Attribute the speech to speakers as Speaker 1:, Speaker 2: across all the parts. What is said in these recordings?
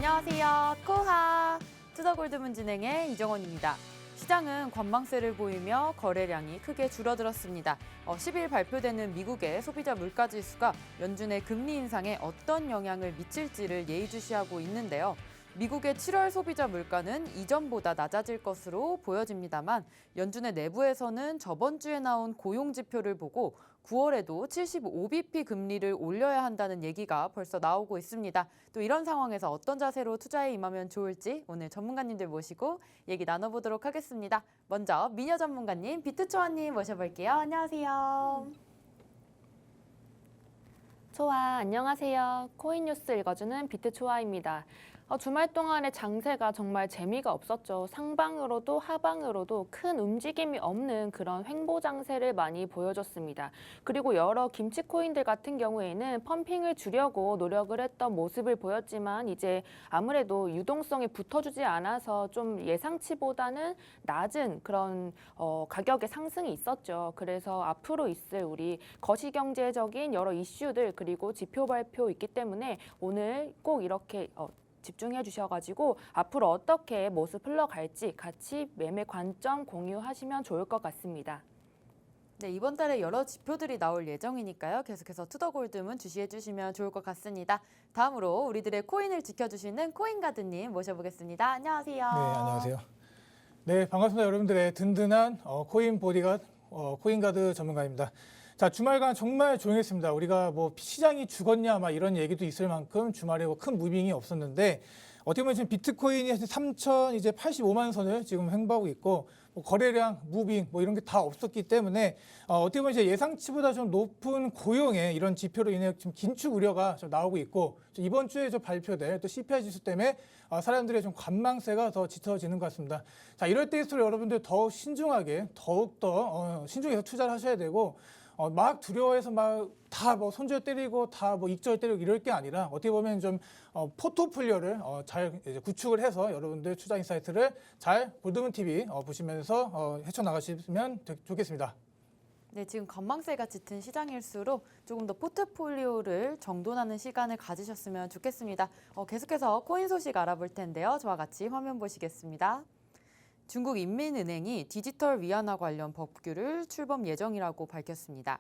Speaker 1: 안녕하세요. 코하 투더골드문 진행의 이정원입니다. 시장은 관망세를 보이며 거래량이 크게 줄어들었습니다. 10일 발표되는 미국의 소비자 물가지수가 연준의 금리 인상에 어떤 영향을 미칠지를 예의주시하고 있는데요. 미국의 7월 소비자 물가는 이전보다 낮아질 것으로 보여집니다만 연준의 내부에서는 저번 주에 나온 고용 지표를 보고 9월에도 75bp 금리를 올려야 한다는 얘기가 벌써 나오고 있습니다. 또 이런 상황에서 어떤 자세로 투자에 임하면 좋을지 오늘 전문가님들 모시고 얘기 나눠보도록 하겠습니다. 먼저 미녀 전문가님, 비트초아님 모셔볼게요. 안녕하세요.
Speaker 2: 초아, 안녕하세요. 코인 뉴스 읽어주는 비트초아입니다. 주말 동안의 장세가 정말 재미가 없었죠. 상방으로도 하방으로도 큰 움직임이 없는 그런 횡보 장세를 많이 보여줬습니다. 그리고 여러 김치 코인들 같은 경우에는 펌핑을 주려고 노력을 했던 모습을 보였지만 이제 아무래도 유동성이 붙어주지 않아서 좀 예상치보다는 낮은 그런 가격의 상승이 있었죠. 그래서 앞으로 있을 우리 거시경제적인 여러 이슈들 그리고 지표 발표 있기 때문에 오늘 꼭 이렇게 집중해 주셔가지고 앞으로 어떻게 모습 흘러갈지 같이 매매 관점 공유하시면 좋을 것 같습니다.
Speaker 1: 네, 이번 달에 여러 지표들이 나올 예정이니까요. 계속해서 투더골드문 주시해 주시면 좋을 것 같습니다. 다음으로 우리들의 코인을 지켜주시는 코인가드님 모셔보겠습니다. 안녕하세요.
Speaker 3: 네, 안녕하세요. 네, 반갑습니다. 여러분들의 든든한 코인 보디가드, 코인가드 전문가입니다. 자, 주말간 정말 조용했습니다. 우리가 뭐 시장이 죽었냐 막 이런 얘기도 있을 만큼 주말에 큰 무빙이 없었는데 어떻게 보면 지금 비트코인이 3,085만 선을 지금 횡보하고 있고 뭐 거래량, 무빙 뭐 이런 게 다 없었기 때문에 어떻게 보면 이제 예상치보다 좀 높은 고용의 이런 지표로 인해 좀 긴축 우려가 좀 나오고 있고 이번 주에 좀 발표될 또 CPI 지수 때문에 사람들의 좀 관망세가 더 짙어지는 것 같습니다. 자, 이럴 때일수록 여러분들 더욱 신중하게 더욱더 신중해서 투자를 하셔야 되고 막 두려워해서 막 다 뭐 손절 때리고 다 뭐 익절 때리고 이럴 게 아니라 어떻게 보면 좀 포트폴리오를 잘 이제 구축을 해서 여러분들 투자 인사이트를 잘 골드문 TV 보시면서 헤쳐나가시면 좋겠습니다.
Speaker 1: 네, 지금 관망세가 짙은 시장일수록 조금 더 포트폴리오를 정돈하는 시간을 가지셨으면 좋겠습니다. 계속해서 코인 소식 알아볼 텐데요. 저와 같이 화면 보시겠습니다. 중국 인민은행이 디지털 위안화 관련 법규를 출범 예정이라고 밝혔습니다.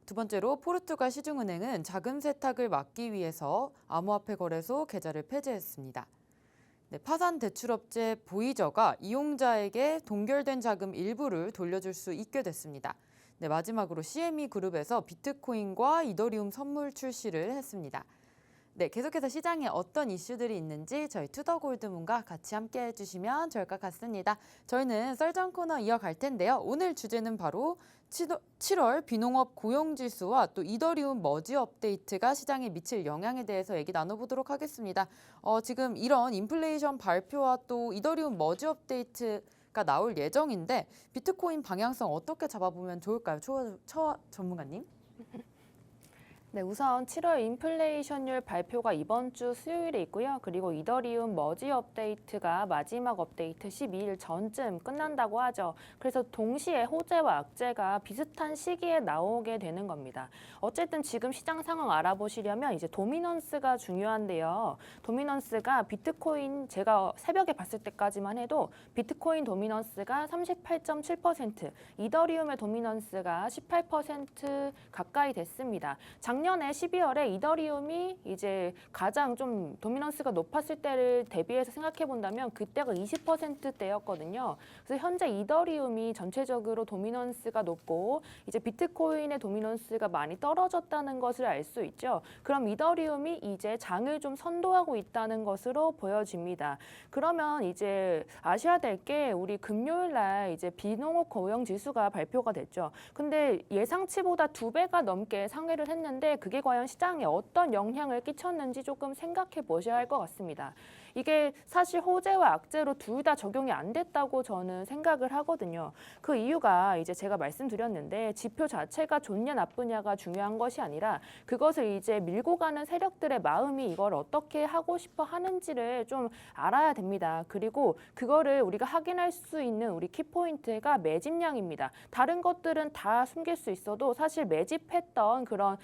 Speaker 1: 두 번째로 포르투갈 시중은행은 자금 세탁을 막기 위해서 암호화폐 거래소 계좌를 폐지했습니다. 네, 파산 대출업체 보이저가 이용자에게 동결된 자금 일부를 돌려줄 수 있게 됐습니다. 네, 마지막으로 CME 그룹에서 비트코인과 이더리움 선물 출시를 했습니다. 네, 계속해서 시장에 어떤 이슈들이 있는지 저희 투더골드문과 같이 함께 해주시면 좋을 것 같습니다. 저희는 썰전 코너 이어갈 텐데요. 오늘 주제는 바로 7월 비농업 고용지수와 또 이더리움 머지 업데이트가 시장에 미칠 영향에 대해서 얘기 나눠보도록 하겠습니다. 지금 이런 인플레이션 발표와 또 이더리움 머지 업데이트가 나올 예정인데 비트코인 방향성 어떻게 잡아보면 좋을까요? 초아 전문가님.
Speaker 2: 네, 우선 7월 인플레이션율 발표가 이번 주 수요일에 있고요. 그리고 이더리움 머지 업데이트가 마지막 업데이트 12일 전쯤 끝난다고 하죠. 그래서 동시에 호재와 악재가 비슷한 시기에 나오게 되는 겁니다. 어쨌든 지금 시장 상황 알아보시려면 이제 도미넌스가 중요한데요. 도미넌스가 비트코인 제가 새벽에 봤을 때까지만 해도 비트코인 도미넌스가 38.7%, 이더리움의 도미넌스가 18% 가까이 됐습니다. 작년에 12월에 이더리움이 이제 가장 좀 도미넌스가 높았을 때를 대비해서 생각해 본다면 그때가 20%대였거든요. 그래서 현재 이더리움이 전체적으로 도미넌스가 높고 이제 비트코인의 도미넌스가 많이 떨어졌다는 것을 알 수 있죠. 그럼 이더리움이 이제 장을 좀 선도하고 있다는 것으로 보여집니다. 그러면 이제 아셔야 될 게 우리 금요일 날 이제 비농업 고용 지수가 발표가 됐죠. 근데 예상치보다 2배가 넘게 상회를 했는데 그게 과연 시장에 어떤 영향을 끼쳤는지 조금 생각해 보셔야 할 것 같습니다. 이게 사실 호재와 악재로 둘 다 적용이 안 됐다고 저는 생각을 하거든요. 그 이유가 이제 제가 말씀드렸는데 지표 자체가 좋냐 나쁘냐가 중요한 것이 아니라 그것을 이제 밀고 가는 세력들의 마음이 이걸 어떻게 하고 싶어 하는지를 좀 알아야 됩니다. 그리고 그거를 우리가 확인할 수 있는 우리 키포인트가 매집량입니다. 다른 것들은 다 숨길 수 있어도 사실 매집했던 그런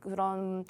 Speaker 2: 그런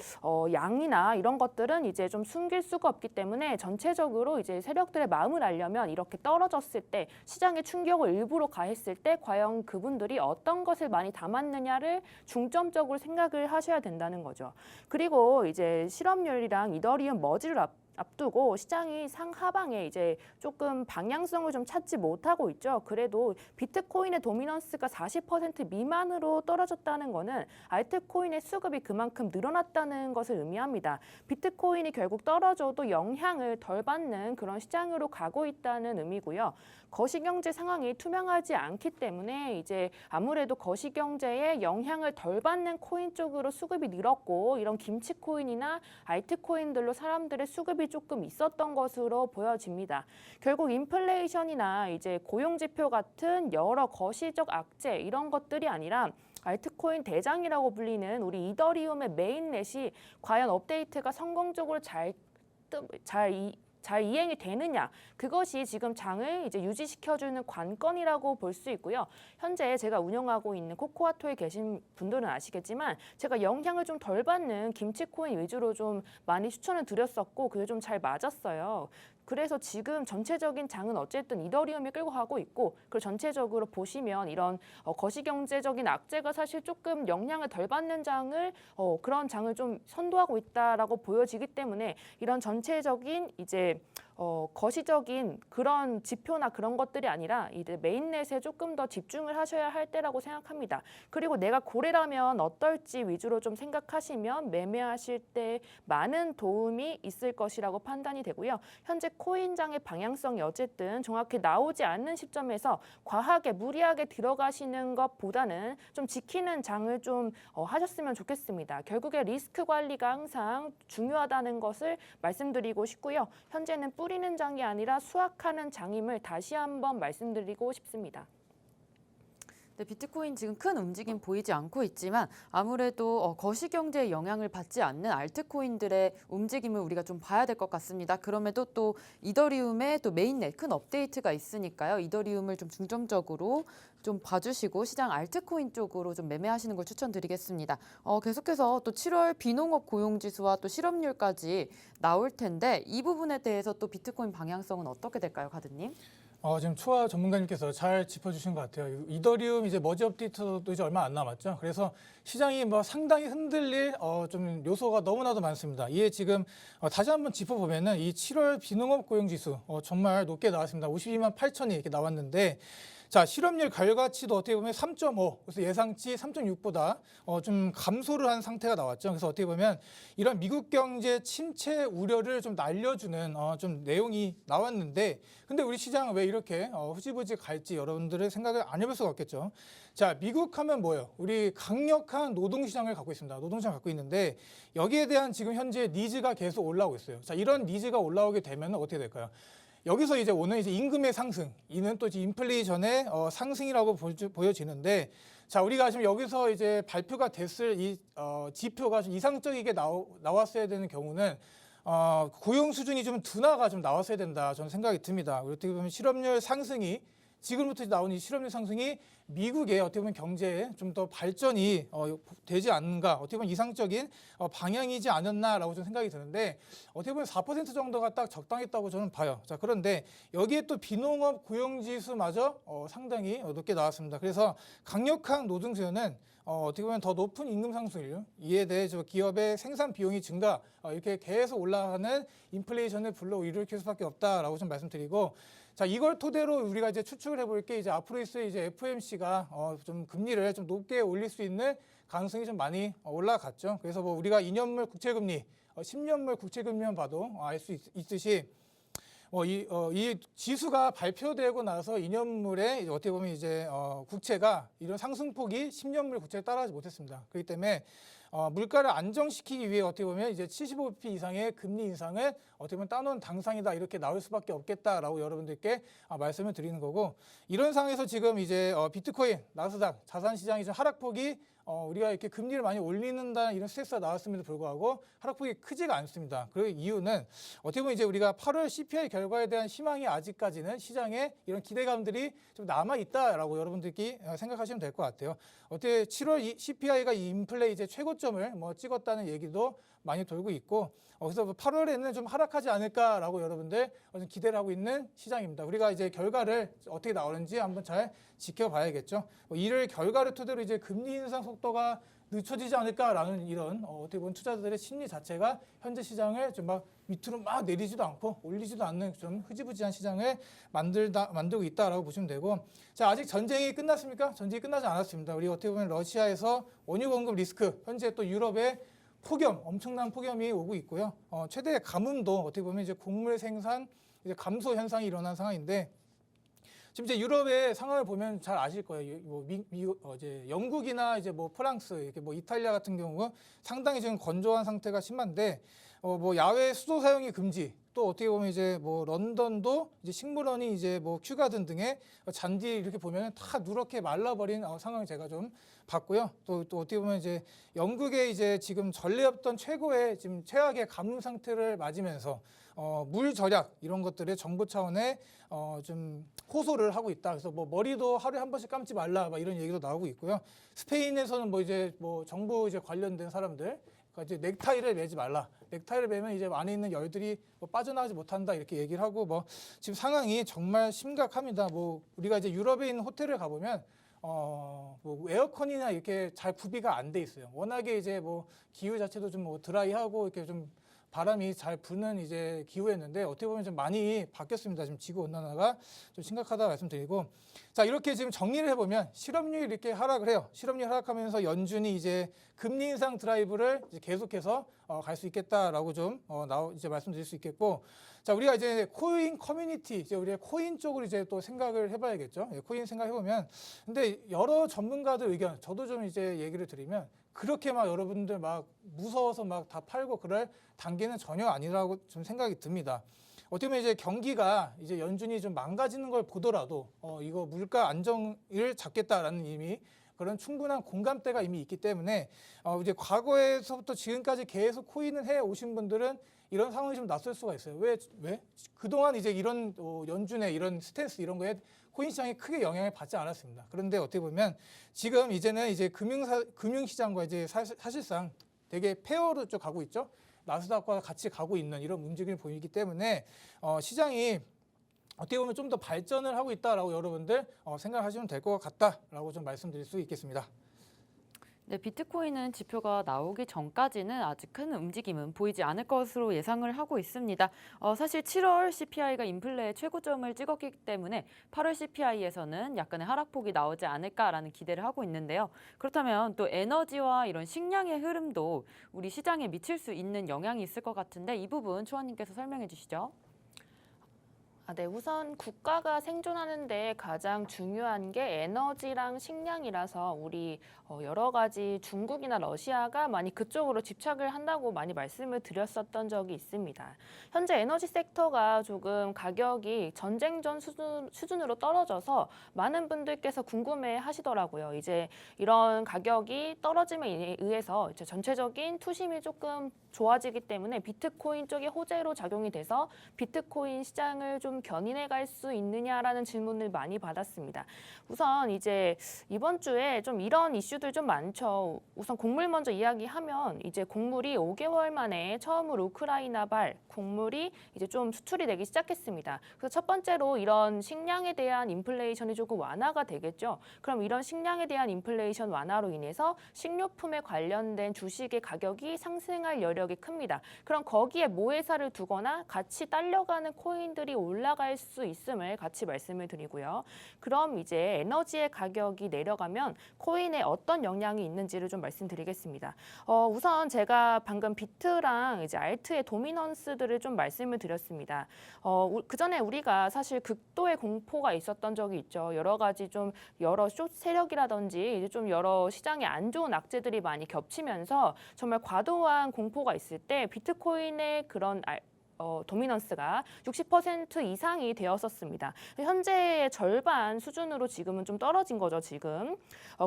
Speaker 2: 양이나 이런 것들은 이제 좀 숨길 수가 없기 때문에 전체적으로 이제 세력들의 마음을 알려면 이렇게 떨어졌을 때 시장에 충격을 일부러 가했을 때 과연 그분들이 어떤 것을 많이 담았느냐를 중점적으로 생각을 하셔야 된다는 거죠. 그리고 이제 실업률이랑 이더리움 머지를 앞두고 시장이 상하방에 이제 조금 방향성을 좀 찾지 못하고 있죠. 그래도 비트코인의 도미넌스가 40% 미만으로 떨어졌다는 거는 알트코인의 수급이 그만큼 늘어났다는 것을 의미합니다. 비트코인이 결국 떨어져도 영향을 덜 받는 그런 시장으로 가고 있다는 의미고요. 거시경제 상황이 투명하지 않기 때문에 이제 아무래도 거시경제에 영향을 덜 받는 코인 쪽으로 수급이 늘었고 이런 김치코인이나 알트코인들로 사람들의 수급이 조금 있었던 것으로 보여집니다. 결국 인플레이션이나 이제 고용지표 같은 여러 거시적 악재 이런 것들이 아니라 알트코인 대장이라고 불리는 우리 이더리움의 메인넷이 과연 업데이트가 성공적으로 잘 이행이 되느냐, 그것이 지금 장을 이제 유지시켜주는 관건이라고 볼 수 있고요. 현재 제가 운영하고 있는 코코아토에 계신 분들은 아시겠지만 제가 영향을 좀 덜 받는 김치코인 위주로 좀 많이 추천을 드렸었고 그게 좀 잘 맞았어요. 그래서 지금 전체적인 장은 어쨌든 이더리움이 끌고 가고 있고 그리고 전체적으로 보시면 이런 거시경제적인 악재가 사실 조금 영향을 덜 받는 장을 그런 장을 좀 선도하고 있다라고 보여지기 때문에 이런 전체적인 이제 거시적인 그런 지표나 그런 것들이 아니라 이제 메인넷에 조금 더 집중을 하셔야 할 때라고 생각합니다. 그리고 내가 고래라면 어떨지 위주로 좀 생각하시면 매매하실 때 많은 도움이 있을 것이라고 판단이 되고요. 현재 코인장의 방향성이 어쨌든 정확히 나오지 않는 시점에서 과하게 무리하게 들어가시는 것보다는 좀 지키는 장을 좀 하셨으면 좋겠습니다. 결국에 리스크 관리가 항상 중요하다는 것을 말씀드리고 싶고요. 현재는 뿌리는 장이 아니라 수확하는 장임을 다시 한번 말씀드리고 싶습니다.
Speaker 1: 네, 비트코인 지금 큰 움직임 보이지 않고 있지만 아무래도 거시경제에 영향을 받지 않는 알트코인들의 움직임을 우리가 좀 봐야 될 것 같습니다. 그럼에도 또 이더리움의 또 메인넷 큰 업데이트가 있으니까요. 이더리움을 좀 중점적으로 좀 봐주시고 시장 알트코인 쪽으로 좀 매매하시는 걸 추천드리겠습니다. 계속해서 또 7월 비농업 고용지수와 또 실업률까지 나올 텐데 이 부분에 대해서 또 비트코인 방향성은 어떻게 될까요, 가드님?
Speaker 3: 지금 초아 전문가님께서 잘 짚어주신 것 같아요. 이더리움 이제 머지 업데이트도 이제 얼마 안 남았죠. 그래서 시장이 뭐 상당히 흔들릴 좀 요소가 너무나도 많습니다. 이에 지금 다시 한번 짚어보면은 이 7월 비농업 고용지수 정말 높게 나왔습니다. 52만 8천이 이렇게 나왔는데. 자, 실업률 결과치도 어떻게 보면 3.5, 그래서 예상치 3.6보다 좀 감소를 한 상태가 나왔죠. 그래서 어떻게 보면 이런 미국 경제 침체 우려를 좀 날려주는 좀 내용이 나왔는데, 근데 우리 시장은 왜 이렇게 흐지부지 갈지 여러분들의 생각을 안 해볼 수가 없겠죠. 자, 미국 하면 뭐예요? 우리 강력한 노동시장을 갖고 있습니다. 노동시장을 갖고 있는데 여기에 대한 지금 현재 니즈가 계속 올라오고 있어요. 자, 이런 니즈가 올라오게 되면 어떻게 될까요? 여기서 이제 오는 이제 임금의 상승, 이는 또 인플레이션의 상승이라고 보여지는데, 자, 우리가 지금 여기서 이제 발표가 됐을 이 지표가 좀 이상적이게 나왔어야 되는 경우는 고용 수준이 좀 둔화가 좀 나왔어야 된다, 저는 생각이 듭니다. 어떻게 보면 실업률 상승이 지금부터 나오는 이 실업률 상승이 미국의 어떻게 보면 경제에 좀 더 발전이 되지 않는가, 어떻게 보면 이상적인 방향이지 않았나라고 저는 생각이 드는데, 어떻게 보면 4% 정도가 딱 적당했다고 저는 봐요. 자, 그런데 여기에 또 비농업 고용지수마저 상당히 높게 나왔습니다. 그래서 강력한 노동 수요는 어떻게 보면 더 높은 임금 상승률, 이에 대해 기업의 생산 비용이 증가, 이렇게 계속 올라가는 인플레이션을 불러일으킬 수밖에 없다라고 좀 말씀드리고, 자, 이걸 토대로 우리가 이제 추측을 해볼 게 이제 앞으로 있을 이제 FOMC가 좀 금리를 좀 높게 올릴 수 있는 가능성이 좀 많이 올라갔죠. 그래서 뭐 우리가 2년물 국채금리, 10년물 국채금리만 봐도 알 수 있듯이 이 지수가 발표되고 나서 2년물에 어떻게 보면 이제 국채가 이런 상승폭이 10년물 국채에 따라가지 못했습니다. 그렇기 때문에 물가를 안정시키기 위해 어떻게 보면 이제 75bp 이상의 금리 인상을 어떻게 보면 따놓은 당상이다, 이렇게 나올 수밖에 없겠다라고 여러분들께 말씀을 드리는 거고, 이런 상황에서 지금 이제 비트코인, 나스닥, 자산시장이 좀 하락폭이 우리가 이렇게 금리를 많이 올리는다는 이런 스트레스가 나왔음에도 불구하고 하락폭이 크지가 않습니다. 그 이유는 어떻게 보면 이제 우리가 8월 CPI 결과에 대한 희망이 아직까지는 시장에 이런 기대감들이 좀 남아 있다라고 여러분들이 생각하시면 될 것 같아요. 어떻게 7월 CPI가 이 인플레 이제 최고 최고점을 뭐 찍었다는 얘기도 많이 돌고 있고 그래서 8월에는 좀 하락하지 않을까라고 여러분들 좀 기대를 하고 있는 시장입니다. 우리가 이제 결과를 어떻게 나오는지 한번 잘 지켜봐야겠죠. 이를 결과를 토대로 이제 금리 인상 속도가 늦춰지지 않을까라는 이런 어떻게 보면 투자자들의 심리 자체가 현재 시장을 좀 막 밑으로 막 내리지도 않고 올리지도 않는 좀 흐지부지한 시장을 만들고 있다라고 보시면 되고, 자, 아직 전쟁이 끝났습니까? 전쟁이 끝나지 않았습니다. 우리 어떻게 보면 러시아에서 원유 공급 리스크, 현재 또 유럽의 폭염, 엄청난 폭염이 오고 있고요. 최대 가뭄도 어떻게 보면 이제 곡물 생산 이제 감소 현상이 일어난 상황인데, 지금 이제 유럽의 상황을 보면 잘 아실 거예요. 뭐 이제 영국이나 이제 뭐 프랑스, 이렇게 뭐 이탈리아 같은 경우 상당히 지금 건조한 상태가 심한데, 뭐 야외 수도 사용이 금지. 또 어떻게 보면 이제 뭐 런던도 이제 식물원이 이제 뭐 큐가든 등의 잔디 이렇게 보면 다 누렇게 말라버린 상황을 제가 좀 봤고요. 또 어떻게 보면 이제 영국의 이제 지금 전례 없던 최고의 지금 최악의 가뭄 상태를 맞으면서 물 절약 이런 것들을 정부 차원에 좀 호소를 하고 있다. 그래서 뭐 머리도 하루에 한 번씩 감지 말라 막 이런 얘기도 나오고 있고요. 스페인에서는 뭐 이제 뭐 정부 이제 관련된 사람들 이제 넥타이를 매지 말라. 넥타이를 매면 이제 안에 있는 열들이 뭐 빠져나가지 못한다 이렇게 얘기를 하고 뭐 지금 상황이 정말 심각합니다. 뭐 우리가 이제 유럽에 있는 호텔을 가보면 뭐 에어컨이나 이렇게 잘 구비가 안 돼 있어요. 워낙에 이제 뭐 기후 자체도 좀 뭐 드라이하고 이렇게 좀 바람이 잘 부는 이제 기후였는데 어떻게 보면 좀 많이 바뀌었습니다. 지금 지구 온난화가 좀 심각하다 말씀드리고, 자, 이렇게 지금 정리를 해보면 실업률이 이렇게 하락을 해요. 실업률이 하락하면서 연준이 이제 금리 인상 드라이브를 이제 계속해서 갈 수 있겠다라고 좀 이제 말씀드릴 수 있겠고, 자, 우리가 이제 코인 커뮤니티, 이제 우리가 코인 쪽으로 이제 또 생각을 해봐야겠죠. 코인 생각해보면, 근데 여러 전문가들 의견, 저도 좀 이제 얘기를 드리면 그렇게 막 여러분들 막 무서워서 막 다 팔고 그럴 단계는 전혀 아니라고 좀 생각이 듭니다. 어떻게 보면 이제 경기가 이제 연준이 좀 망가지는 걸 보더라도 이거 물가 안정을 잡겠다라는 이미 그런 충분한 공감대가 이미 있기 때문에 이제 과거에서부터 지금까지 계속 코인을 해 오신 분들은 이런 상황이 좀 낯설 수가 있어요. 왜? 그동안 이제 이런 연준의 이런 스탠스 이런 거에 코인 시장이 크게 영향을 받지 않았습니다. 그런데 어떻게 보면 지금 이제는 이제 금융시장과 이제 사실상 되게 페어로 쭉 가고 있죠. 나스닥과 같이 가고 있는 이런 움직임을 보이기 때문에 시장이 어떻게 보면 좀 더 발전을 하고 있다라고 여러분들 생각하시면 될 것 같다라고 좀 말씀드릴 수 있겠습니다.
Speaker 1: 네, 비트코인은 지표가 나오기 전까지는 아직 큰 움직임은 보이지 않을 것으로 예상을 하고 있습니다. 사실 7월 CPI가 인플레의 최고점을 찍었기 때문에 8월 CPI에서는 약간의 하락폭이 나오지 않을까라는 기대를 하고 있는데요. 그렇다면 또 에너지와 이런 식량의 흐름도 우리 시장에 미칠 수 있는 영향이 있을 것 같은데 이 부분 초원님께서 설명해 주시죠.
Speaker 2: 네, 우선 국가가 생존하는 데 가장 중요한 게 에너지랑 식량이라서 우리 여러 가지 중국이나 러시아가 많이 그쪽으로 집착을 한다고 많이 말씀을 드렸었던 적이 있습니다. 현재 에너지 섹터가 조금 가격이 전쟁 전 수준으로 떨어져서 많은 분들께서 궁금해 하시더라고요. 이제 이런 가격이 떨어짐에 의해서 이제 전체적인 투심이 조금 좋아지기 때문에 비트코인 쪽에 호재로 작용이 돼서 비트코인 시장을 좀 견인해 갈 수 있느냐라는 질문을 많이 받았습니다. 우선 이제 이번 주에 좀 이런 이슈들 좀 많죠. 우선 곡물 먼저 이야기하면 이제 곡물이 5개월 만에 처음으로 우크라이나발 곡물이 이제 좀 수출이 되기 시작했습니다. 그래서 첫 번째로 이런 식량에 대한 인플레이션이 조금 완화가 되겠죠. 그럼 이런 식량에 대한 인플레이션 완화로 인해서 식료품에 관련된 주식의 가격이 상승할 여력이 큽니다. 그럼 거기에 모회사를 두거나 같이 딸려가는 코인들이 올라갈 수 있음을 같이 말씀을 드리고요. 그럼 이제 에너지의 가격이 내려가면 코인에 어떤 영향이 있는지를 좀 말씀드리겠습니다. 우선 제가 방금 비트랑 이제 알트의 도미넌스들을 좀 말씀을 드렸습니다. 그 전에 우리가 사실 극도의 공포가 있었던 적이 있죠. 여러 가지 좀 여러 숏 세력이라든지 이제 좀 여러 시장에 안 좋은 악재들이 많이 겹치면서 정말 과도한 공포가 있을 때 비트코인의 그런 도미넌스가 60% 이상이 되었었습니다. 현재의 절반 수준으로 지금은 좀 떨어진 거죠, 지금.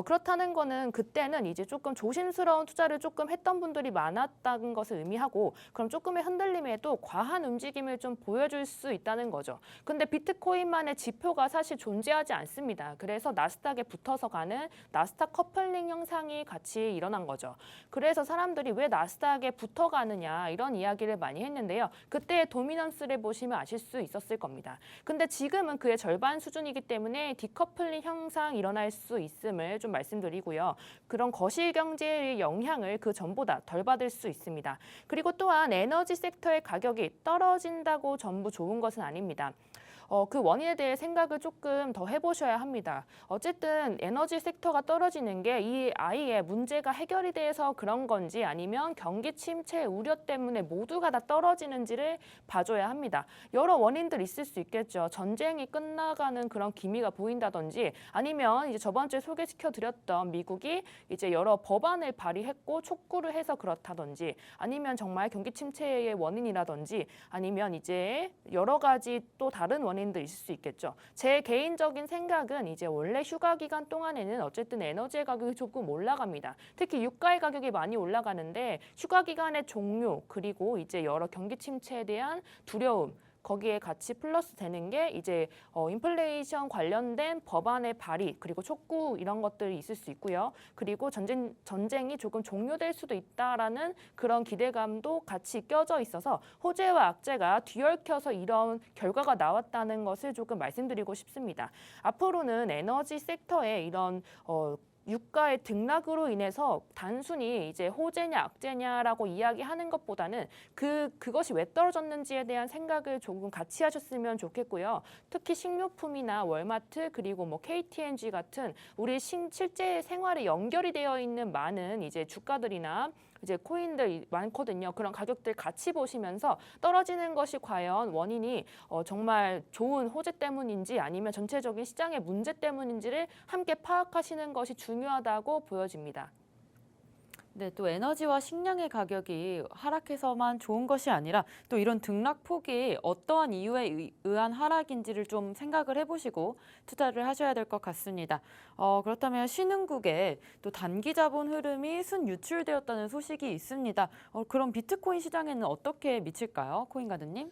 Speaker 2: 그렇다는 거는 그때는 이제 조금 조심스러운 투자를 조금 했던 분들이 많았다는 것을 의미하고 그럼 조금의 흔들림에도 과한 움직임을 좀 보여줄 수 있다는 거죠. 근데 비트코인만의 지표가 사실 존재하지 않습니다. 그래서 나스닥에 붙어서 가는 나스닥 커플링 현상이 같이 일어난 거죠. 그래서 사람들이 왜 나스닥에 붙어가느냐 이런 이야기를 많이 했는데요. 그때의 도미넌스를 보시면 아실 수 있었을 겁니다. 근데 지금은 그의 절반 수준이기 때문에 디커플링 현상 일어날 수 있음을 좀 말씀드리고요. 그런 거실 경제의 영향을 그 전보다 덜 받을 수 있습니다. 그리고 또한 에너지 섹터의 가격이 떨어진다고 전부 좋은 것은 아닙니다. 그 원인에 대해 생각을 조금 더 해보셔야 합니다. 어쨌든 에너지 섹터가 떨어지는 게 이 아이의 문제가 해결이 돼서 그런 건지 아니면 경기 침체 우려 때문에 모두가 다 떨어지는지를 봐줘야 합니다. 여러 원인들 있을 수 있겠죠. 전쟁이 끝나가는 그런 기미가 보인다든지 아니면 이제 저번 주에 소개시켜드렸던 미국이 이제 여러 법안을 발의했고 촉구를 해서 그렇다든지 아니면 정말 경기 침체의 원인이라든지 아니면 이제 여러 가지 또 다른 원인도 있을 수 있겠죠. 제 개인적인 생각은 이제 원래 휴가 기간 동안에는 어쨌든 에너지의 가격이 조금 올라갑니다. 특히 유가의 가격이 많이 올라가는데 휴가 기간의 종료 그리고 이제 여러 경기 침체에 대한 두려움 거기에 같이 플러스 되는 게 이제 인플레이션 관련된 법안의 발의 그리고 촉구 이런 것들이 있을 수 있고요. 그리고 전쟁이 조금 종료될 수도 있다라는 그런 기대감도 같이 껴져 있어서 호재와 악재가 뒤얽혀서 이런 결과가 나왔다는 것을 조금 말씀드리고 싶습니다. 앞으로는 에너지 섹터에 이런 유가의 등락으로 인해서 단순히 이제 호재냐 악재냐라고 이야기하는 것보다는 그것이 왜 떨어졌는지에 대한 생각을 조금 같이 하셨으면 좋겠고요. 특히 식료품이나 월마트 그리고 뭐 KTNG 같은 우리 실제 생활에 연결이 되어 있는 많은 이제 주가들이나 이제 코인들 많거든요. 그런 가격들 같이 보시면서 떨어지는 것이 과연 원인이 정말 좋은 호재 때문인지 아니면 전체적인 시장의 문제 때문인지를 함께 파악하시는 것이 중요하다고 보여집니다.
Speaker 1: 네, 또 에너지와 식량의 가격이 하락해서만 좋은 것이 아니라 또 이런 등락폭이 어떠한 이유에 의한 하락인지를 좀 생각을 해보시고 투자를 하셔야 될 것 같습니다. 그렇다면 신흥국에 또 단기 자본 흐름이 순유출되었다는 소식이 있습니다. 그럼 비트코인 시장에는 어떻게 미칠까요? 코인가드님?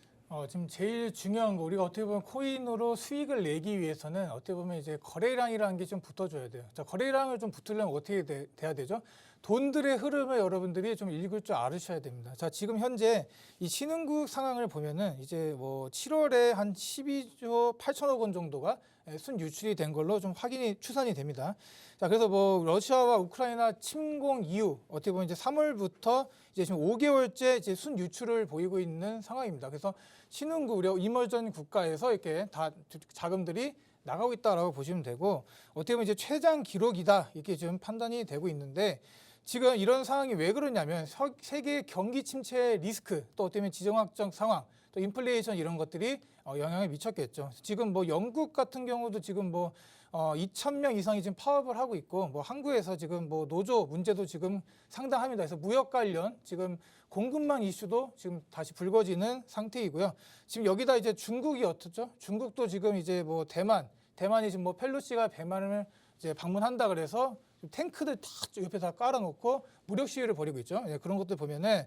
Speaker 3: 지금 제일 중요한 거 우리가 어떻게 보면 코인으로 수익을 내기 위해서는 어떻게 보면 이제 거래량이라는 게 좀 붙어줘야 돼요. 자, 거래량을 좀 붙으려면 어떻게 돼야 되죠? 돈들의 흐름을 여러분들이 좀 읽을 줄 알으셔야 됩니다. 자, 지금 현재 이 신흥국 상황을 보면은 이제 뭐 7월에 한 12조 8천억 원 정도가 순유출이 된 걸로 좀 추산이 됩니다. 자, 그래서 뭐 러시아와 우크라이나 침공 이후 어떻게 보면 이제 3월부터 이제 지금 5개월째 이제 순유출을 보이고 있는 상황입니다. 그래서 신흥국 우리 이머전 국가에서 이렇게 다 자금들이 나가고 있다라고 보시면 되고 어떻게 보면 이제 최장 기록이다 이렇게 좀 판단이 되고 있는데 지금 이런 상황이 왜 그러냐면 세계 경기 침체 리스크 또 어떻게 보면 지정학적 상황 또 인플레이션 이런 것들이 영향을 미쳤겠죠. 지금 뭐 영국 같은 경우도 지금 뭐 2,000명 이상이 지금 파업을 하고 있고 뭐 한국에서 지금 뭐 노조 문제도 지금 상당합니다. 그래서 무역 관련 지금 공급망 이슈도 지금 다시 불거지는 상태이고요. 지금 여기다 이제 중국이 어떻죠? 중국도 지금 이제 뭐 대만이 지금 뭐 펠로시가 대만을 이제 방문한다 그래서 탱크들 다 옆에 다 깔아놓고 무력 시위를 벌이고 있죠. 예, 그런 것들 보면은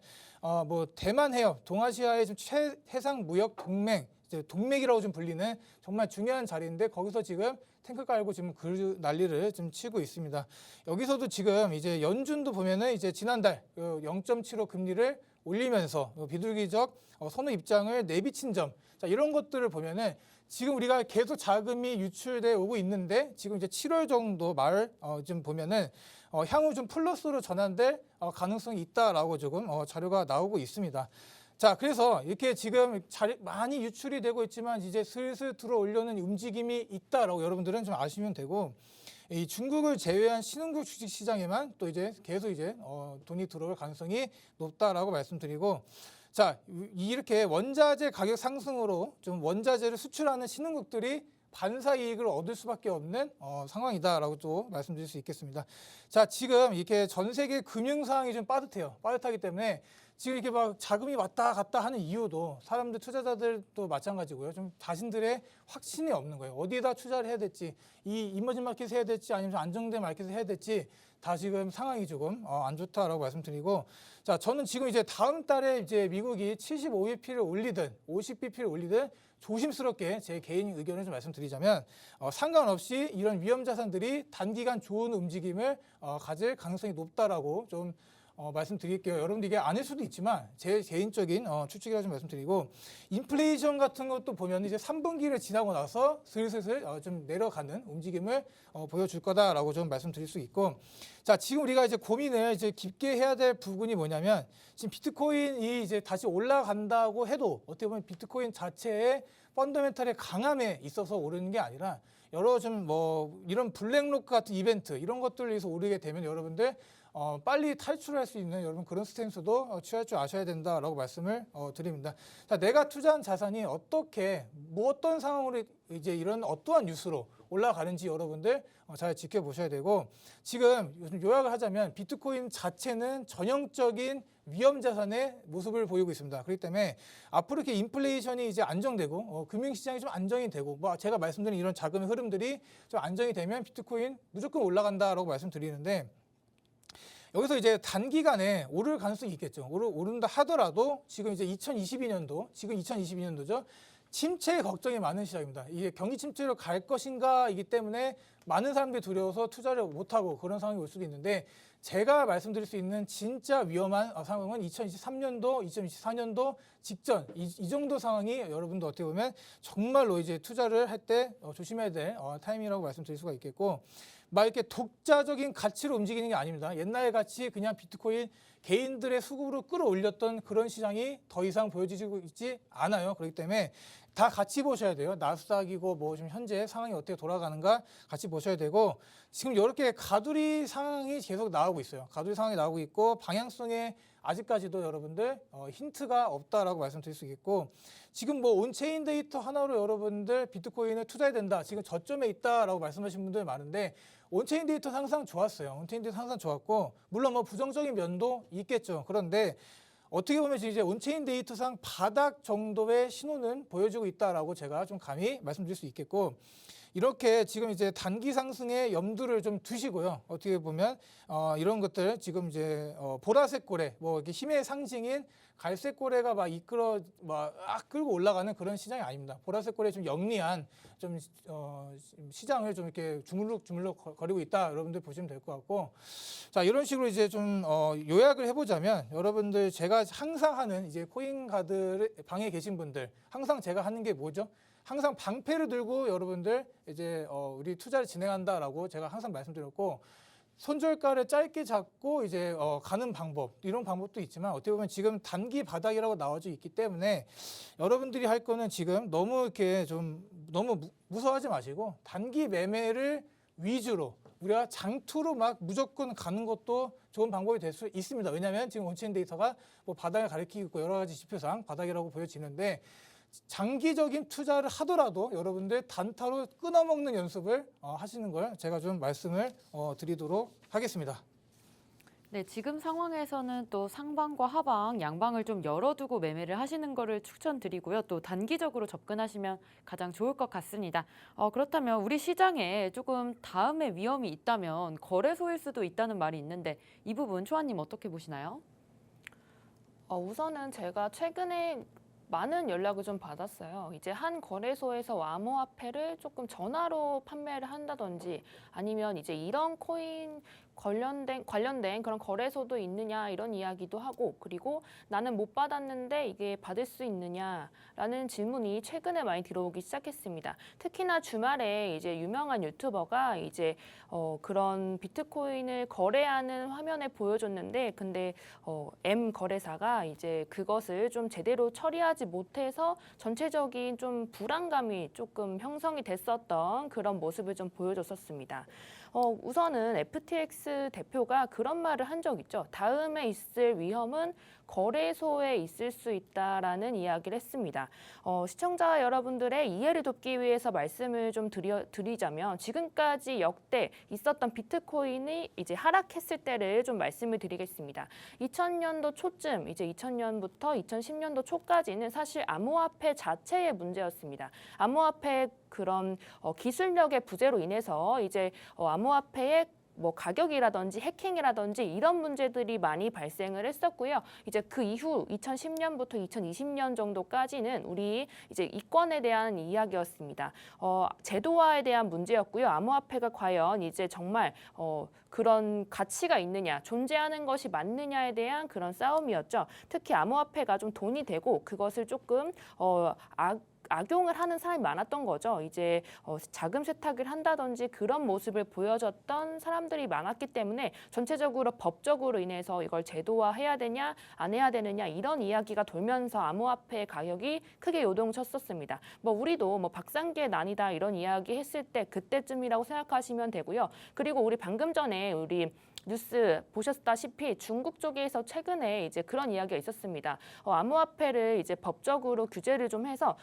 Speaker 3: 뭐 대만 해협, 동아시아의 좀 최해상 무역 동맹, 이제 동맥이라고 좀 불리는 정말 중요한 자리인데 거기서 지금 탱크 깔고 지금 그 난리를 좀 치고 있습니다. 여기서도 지금 이제 연준도 보면은 이제 지난달 0.75 금리를 올리면서 비둘기적 선호 입장을 내비친 점, 자 이런 것들을 보면은. 지금 우리가 계속 자금이 유출돼 오고 있는데 지금 이제 7월 정도 말 좀 보면은 향후 좀 플러스로 전환될 가능성이 있다라고 조금 자료가 나오고 있습니다. 자, 그래서 이렇게 지금 많이 유출이 되고 있지만 이제 슬슬 들어오려는 움직임이 있다라고 여러분들은 좀 아시면 되고 이 중국을 제외한 신흥국 주식 시장에만 또 이제 계속 이제 돈이 들어올 가능성이 높다라고 말씀드리고. 자, 이렇게 원자재 가격 상승으로 좀 원자재를 수출하는 신흥국들이 반사 이익을 얻을 수밖에 없는 상황이다라고 또 말씀드릴 수 있겠습니다. 자, 지금 이렇게 전 세계 금융 상황이 좀 빠듯해요. 빠듯하기 때문에 지금 이렇게 막 자금이 왔다 갔다 하는 이유도 사람들 투자자들도 마찬가지고요. 좀 자신들의 확신이 없는 거예요. 어디에다 투자를 해야 될지, 이 이머징 마켓에 해야 될지 아니면 안정된 마켓에 해야 될지 다 지금 상황이 조금 안 좋다라고 말씀드리고, 자, 저는 지금 이제 다음 달에 이제 미국이 75bp를 올리든 50bp를 올리든 조심스럽게 제 개인 의견을 좀 말씀드리자면 상관없이 이런 위험 자산들이 단기간 좋은 움직임을 가질 가능성이 높다라고 좀 말씀드릴게요. 여러분들 이게 아닐 수도 있지만 제 개인적인 추측이라 좀 말씀드리고, 인플레이션 같은 것도 보면 이제 3분기를 지나고 나서 슬슬 좀 내려가는 움직임을 보여줄 거다라고 좀 말씀드릴 수 있고, 자, 지금 우리가 이제 고민을 이제 깊게 해야 될 부분이 뭐냐면, 지금 비트코인이 이제 다시 올라간다고 해도 어떻게 보면 비트코인 자체의 펀더멘털의 강함에 있어서 오르는 게 아니라 여러 좀 뭐 이런 블랙로크 같은 이벤트 이런 것들을 위해서 오르게 되면 여러분들 빨리 탈출할 수 있는 여러분 그런 스탠스도 취할 줄 아셔야 된다라고 말씀을 드립니다. 자, 내가 투자한 자산이 어떻게 어떤 상황으로 이제 이런 어떠한 뉴스로 올라가는지 여러분들 잘 지켜보셔야 되고, 지금 요약을 하자면 비트코인 자체는 전형적인 위험 자산의 모습을 보이고 있습니다. 그렇기 때문에 앞으로 이렇게 인플레이션이 이제 안정되고 금융시장이 좀 안정이 되고 뭐 제가 말씀드린 이런 자금의 흐름들이 좀 안정이 되면 비트코인 무조건 올라간다라고 말씀드리는데, 여기서 이제 단기간에 오를 가능성이 있겠죠. 오른다 하더라도 지금 이제 2022년도죠. 침체 걱정이 많은 시장입니다. 이게 경기 침체로 갈 것인가이기 때문에 많은 사람들이 두려워서 투자를 못하고 그런 상황이 올 수도 있는데, 제가 말씀드릴 수 있는 진짜 위험한 상황은 2023년도, 2024년도 직전 이 정도 상황이 여러분도 어떻게 보면 정말로 이제 투자를 할 때 조심해야 될 타이밍이라고 말씀드릴 수가 있겠고, 막 이렇게 독자적인 가치로 움직이는 게 아닙니다. 옛날 같이 그냥 비트코인 개인들의 수급으로 끌어올렸던 그런 시장이 더 이상 보여지고 있지 않아요. 그렇기 때문에 다 같이 보셔야 돼요. 나스닥이고 뭐 지금 현재 상황이 어떻게 돌아가는가 같이 보셔야 되고, 지금 이렇게 가두리 상황이 계속 나오고 있어요. 가두리 상황이 나오고 있고 방향성에 아직까지도 여러분들 힌트가 없다라고 말씀드릴 수 있겠고, 지금 뭐 온체인 데이터 하나로 여러분들 비트코인을 투자해야 된다, 지금 저점에 있다라고 말씀하신 분들 많은데, 온체인 데이터 항상 좋았어요. 온체인 데이터 항상 좋았고, 물론 뭐 부정적인 면도 있겠죠. 그런데 어떻게 보면 이제 온체인 데이터상 바닥 정도의 신호는 보여주고 있다라고 제가 좀 감히 말씀드릴 수 있겠고, 이렇게 지금 이제 단기 상승에 염두를 좀 두시고요. 어떻게 보면 이런 것들 지금 이제 보라색 고래, 뭐 이렇게 힘의 상징인 갈색 고래가 막 끌고 올라가는 그런 시장이 아닙니다. 보라색 고래 좀 영리한 좀 시장을 좀 이렇게 주물럭 거리고 있다, 여러분들 보시면 될 것 같고, 자, 이런 식으로 이제 좀 요약을 해보자면, 여러분들 제가 항상 하는 이제 코인가드 방에 계신 분들 항상 제가 하는 게 뭐죠? 항상 방패를 들고 여러분들 이제 우리 투자를 진행한다라고 제가 항상 말씀드렸고, 손절가를 짧게 잡고 이제 가는 방법, 이런 방법도 있지만 어떻게 보면 지금 단기 바닥이라고 나와져 있기 때문에 여러분들이 할 거는 지금 너무 이렇게 좀 너무 무서워하지 마시고 단기 매매를 위주로 우리가 장투로 막 무조건 가는 것도 좋은 방법이 될 수 있습니다. 왜냐하면 지금 온체인 데이터가 뭐 바닥을 가리키고 있고 여러 가지 지표상 바닥이라고 보여지는데, 장기적인 투자를 하더라도 여러분들 단타로 끊어먹는 연습을 하시는 걸 제가 좀 말씀을 드리도록 하겠습니다.
Speaker 1: 네, 지금 상황에서는 또 상방과 하방, 양방을 좀 열어두고 매매를 하시는 거를 추천드리고요. 또 단기적으로 접근하시면 가장 좋을 것 같습니다. 그렇다면 우리 시장에 조금 다음에 위험이 있다면 거래소일 수도 있다는 말이 있는데, 이 부분 초아님 어떻게 보시나요?
Speaker 2: 우선은 제가 최근에 많은 연락을 좀 받았어요. 이제 한 거래소에서 암호화폐를 조금 전화로 판매를 한다든지, 아니면 이제 이런 코인 관련된 그런 거래소도 있느냐, 이런 이야기도 하고, 그리고 나는 못 받았는데 이게 받을 수 있느냐라는 질문이 최근에 많이 들어오기 시작했습니다. 특히나 주말에 이제 유명한 유튜버가 이제 그런 비트코인을 거래하는 화면을 보여줬는데, 근데 M 거래사가 이제 그것을 좀 제대로 처리하지 못해서 전체적인 좀 불안감이 조금 형성이 됐었던 그런 모습을 좀 보여줬었습니다. 우선은 FTX 대표가 그런 말을 한 적 있죠. 다음에 있을 위험은 거래소에 있을 수 있다라는 이야기를 했습니다. 시청자 여러분들의 이해를 돕기 위해서 말씀을 좀 드리자면 지금까지 역대 있었던 비트코인이 이제 하락했을 때를 좀 말씀을 드리겠습니다. 2000년도 초쯤 이제 2000년부터 2010년도 초까지는 사실 암호화폐 자체의 문제였습니다. 암호화폐 그런 기술력의 부재로 인해서 이제 암호화폐의 뭐 가격이라든지 해킹이라든지 이런 문제들이 많이 발생을 했었고요. 이제 그 이후 2010년부터 2020년 정도까지는 우리 이제 이권에 대한 이야기였습니다. 제도화에 대한 문제였고요. 암호화폐가 과연 이제 정말 그런 가치가 있느냐, 존재하는 것이 맞느냐에 대한 그런 싸움이었죠. 특히 암호화폐가 좀 돈이 되고 그것을 조금 악용을 하는 사람이 많았던 거죠. 이제 자금 세탁을 한다든지 그런 모습을 보여줬던 사람들이 많았기 때문에 전체적으로 법적으로 인해서 이걸 제도화해야 되냐 안 해야 되느냐 이런 이야기가 돌면서 암호화폐 가격이 크게 요동쳤었습니다. 뭐 우리도 뭐 박상기의 난이다 이런 이야기 했을 때 그때쯤이라고 생각하시면 되고요. 그리고 우리 방금 전에 우리 뉴스 보셨다시피 중국 쪽에서 최근에 이제 그런 이야기가 있었습니다. 암호화폐를 이제 법적으로 규제를 좀 해서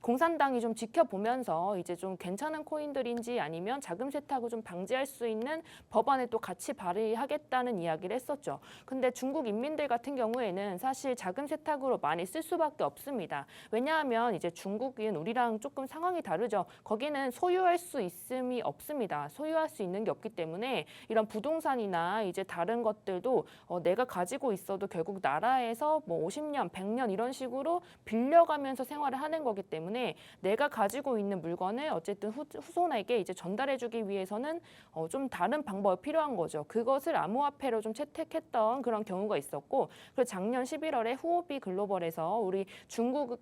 Speaker 2: 공산당이 좀 지켜보면서 이제 좀 괜찮은 코인들인지 아니면 자금 세탁을 좀 방지할 수 있는 법안을 또 같이 발의하겠다는 이야기를 했었죠. 근데 중국 인민들 같은 경우에는 사실 자금 세탁으로 많이 쓸 수밖에 없습니다. 왜냐하면 이제 중국은 우리랑 조금 상황이 다르죠. 거기는 소유할 수 있음이 없습니다. 소유할 수 있는 게 없기 때문에 이런 부동산이나 이제 다른 것들도 내가 가지고 있어도 결국 나라에서 뭐 50년, 100년 이런 식으로 빌려가면서 생활을 하는 거기 때문에 내가 가지고 있는 물건을 어쨌든 후손에게 이제 전달해주기 위해서는 좀 다른 방법이 필요한 거죠. 그것을 암호화폐로 좀 채택했던 그런 경우가 있었고, 그리고 작년 11월에 후오비 글로벌에서 우리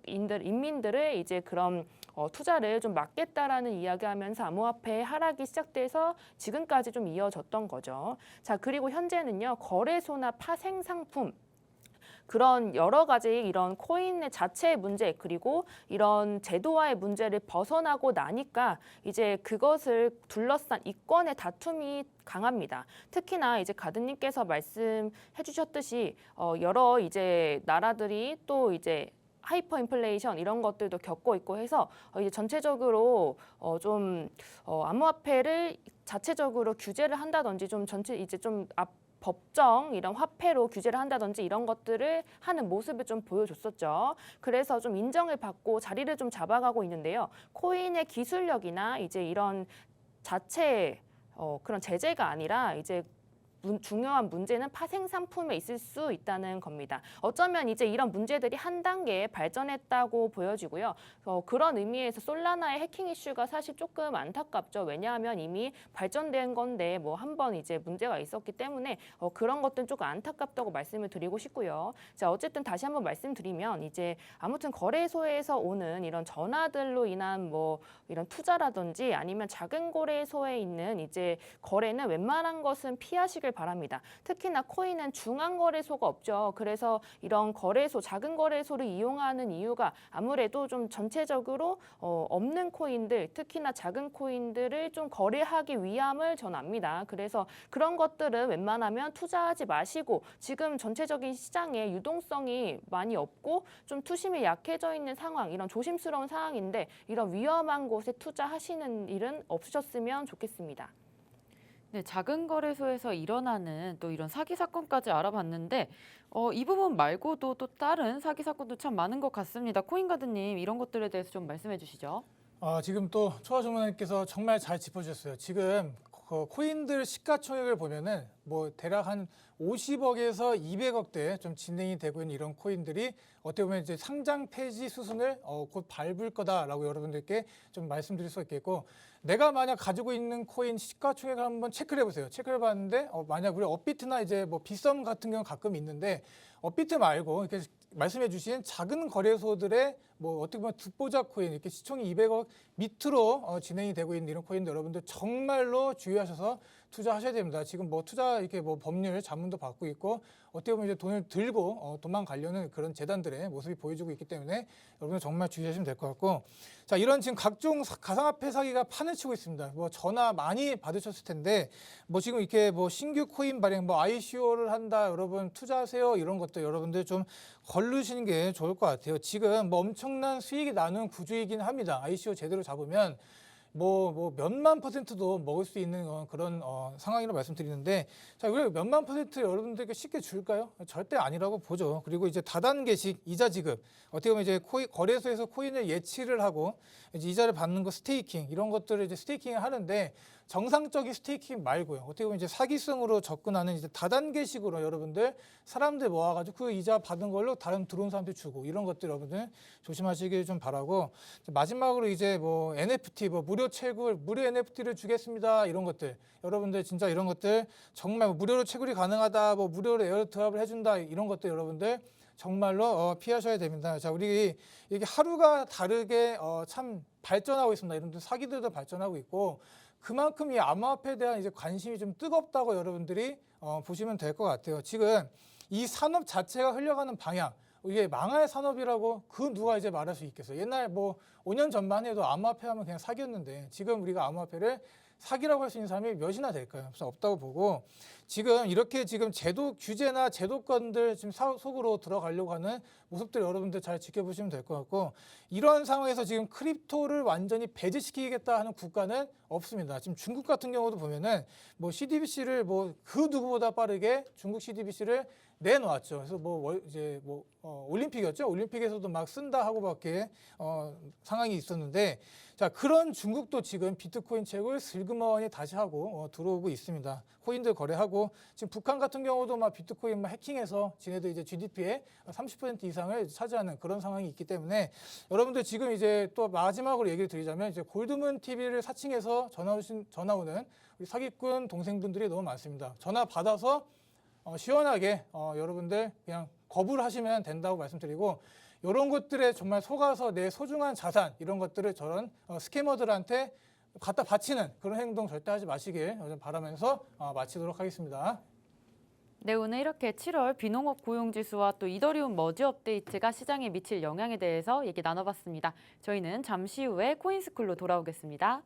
Speaker 2: 인민들을 이제 그런 투자를 좀 막겠다라는 이야기하면서 암호화폐 하락이 시작돼서 지금까지 좀 이어졌던 거죠. 자, 그리고 현재는요, 거래소나 파생 상품 그런 여러 가지 이런 코인의 자체의 문제 그리고 이런 제도화의 문제를 벗어나고 나니까 이제 그것을 둘러싼 이권의 다툼이 강합니다. 특히나 이제 가드님께서 말씀해 주셨듯이 여러 이제 나라들이 또 이제 하이퍼 인플레이션 이런 것들도 겪고 있고 해서 이제 전체적으로 암호화폐를 자체적으로 규제를 한다든지 좀 전체 이제 좀 법정 이런 화폐로 규제를 한다든지 이런 것들을 하는 모습을 좀 보여줬었죠. 그래서 좀 인정을 받고 자리를 좀 잡아가고 있는데요. 코인의 기술력이나 이제 이런 자체 그런 제재가 아니라 이제 중요한 문제는 파생 상품에 있을 수 있다는 겁니다. 어쩌면 이제 이런 문제들이 한 단계 발전했다고 보여지고요. 그런 의미에서 솔라나의 해킹 이슈가 사실 조금 안타깝죠. 왜냐하면 이미 발전된 건데 뭐 한 번 이제 문제가 있었기 때문에 그런 것들은 조금 안타깝다고 말씀을 드리고 싶고요. 자, 어쨌든 다시 한번 말씀드리면 이제 아무튼 거래소에서 오는 이런 전화들로 인한 뭐 이런 투자라든지 아니면 작은 거래소에 있는 이제 거래는 웬만한 것은 피하시길 바랍니다. 특히나 코인은 중앙거래소가 없죠. 그래서 이런 거래소, 작은 거래소를 이용하는 이유가 아무래도 좀 전체적으로 없는 코인들, 특히나 작은 코인들을 좀 거래하기 위함을 전 압니다. 그래서 그런 것들은 웬만하면 투자하지 마시고 지금 전체적인 시장에 유동성이 많이 없고 좀 투심이 약해져 있는 상황, 이런 조심스러운 상황인데 이런 위험한 곳에 투자하시는 일은 없으셨으면 좋겠습니다.
Speaker 1: 네, 작은 거래소에서 일어나는 또 이런 사기 사건까지 알아봤는데 이 부분 말고도 또 다른 사기 사건도 참 많은 것 같습니다. 코인가드님 이런 것들에 대해서 좀 말씀해 주시죠.
Speaker 3: 지금 또 초아 전문가님께서 정말 잘 짚어주셨어요. 지금 코인들 시가총액을 보면은 뭐 대략 한 50억에서 200억대 좀 진행이 되고 있는 이런 코인들이 어떻게 보면 이제 상장 폐지 수순을 곧 밟을 거다라고 여러분들께 좀 말씀드릴 수 있겠고, 내가 만약 가지고 있는 코인 시가총액을 한번 체크를 해보세요. 체크를 해봤는데 만약 우리 업비트나 이제 뭐 빗썸 같은 경우 가끔 있는데 업비트 말고 이렇게 말씀해주신 작은 거래소들의 뭐 어떻게 보면 듣보잡 코인 이렇게 시총이 200억 밑으로 진행이 되고 있는 이런 코인들 여러분들 정말로 주의하셔서 투자하셔야 됩니다. 지금 뭐 투자 이렇게 뭐 법률 자문도 받고 있고 어떻게 보면 이제 돈을 들고 도망가려는 그런 재단들의 모습이 보여주고 있기 때문에 여러분 정말 주의하시면 될 것 같고, 자, 이런 지금 각종 가상화폐 사기가 판을 치고 있습니다. 뭐 전화 많이 받으셨을 텐데 뭐 지금 이렇게 뭐 신규 코인 발행, 뭐 ICO를 한다, 여러분 투자하세요, 이런 것도 여러분들 좀 걸르시는 게 좋을 것 같아요. 지금 뭐 엄청난 수익이 나는 구조이긴 합니다. ICO 제대로 잡으면 뭐 몇만 %도 먹을 수 있는 그런 상황이라고 말씀드리는데, 자, 왜 몇만 % 여러분들께 쉽게 줄까요? 절대 아니라고 보죠. 그리고 이제 다단계식 이자 지급, 어떻게 보면 이제 거래소에서 코인을 예치를 하고 이제 이자를 받는 거, 스테이킹, 이런 것들을 이제 스테이킹을 하는데, 정상적인 스테이킹 말고요, 어떻게 보면 이제 사기성으로 접근하는 이제 다단계식으로 여러분들 사람들 모아가지고 그 이자 받은 걸로 다른 들어온 사람들 주고, 이런 것들 여러분들 조심하시길 좀 바라고, 마지막으로 이제 뭐 NFT, 뭐 무료 채굴, 무료 NFT를 주겠습니다, 이런 것들 여러분들 진짜 이런 것들 정말 뭐 무료로 채굴이 가능하다, 뭐 무료로 에어드랍을 해준다, 이런 것들 여러분들 정말로 피하셔야 됩니다. 자, 우리 이게 하루가 다르게 참 발전하고 있습니다. 여러분들 사기들도 발전하고 있고, 그만큼 이 암호화폐에 대한 이제 관심이 좀 뜨겁다고 여러분들이 보시면 될 것 같아요. 지금 이 산업 자체가 흘러가는 방향, 이게 망할 산업이라고 그 누가 이제 말할 수 있겠어요. 옛날 뭐 5년 전만 해도 암호화폐 하면 그냥 사기였는데, 지금 우리가 암호화폐를 사기라고 할 수 있는 사람이 몇이나 될까요? 그래서 없다고 보고, 지금 이렇게 지금 제도 규제나 제도권들 지금 속으로 들어가려고 하는 모습들 여러분들 잘 지켜보시면 될 것 같고, 이런 상황에서 지금 크립토를 완전히 배제시키겠다 하는 국가는 없습니다. 지금 중국 같은 경우도 보면은 뭐 CDBC를 뭐 그 누구보다 빠르게 중국 CDBC를 내놓았죠. 그래서 뭐 이제 뭐 올림픽이었죠. 올림픽에서도 막 쓴다 하고밖에 상황이 있었는데, 자, 그런 중국도 지금 비트코인 채굴 슬그머니 다시 하고 들어오고 있습니다. 코인들 거래하고, 지금 북한 같은 경우도 막 비트코인 막 해킹해서 지네들 이제 GDP의 30% 이상을 차지하는 그런 상황이 있기 때문에, 여러분들 지금 이제 또 마지막으로 얘기를 드리자면, 이제 골드문 TV를 사칭해서 전화 오는 우리 사기꾼 동생분들이 너무 많습니다. 전화 받아서 시원하게 여러분들 그냥 거부를 하시면 된다고 말씀드리고, 이런 것들에 정말 속아서 내 소중한 자산, 이런 것들을 저런 스캐머들한테 갖다 바치는 그런 행동 절대 하지 마시길 바라면서 마치도록 하겠습니다.
Speaker 1: 네, 오늘 이렇게 7월 비농업 고용지수와 또 이더리움 머지 업데이트가 시장에 미칠 영향에 대해서 얘기 나눠봤습니다. 저희는 잠시 후에 코인스쿨로 돌아오겠습니다.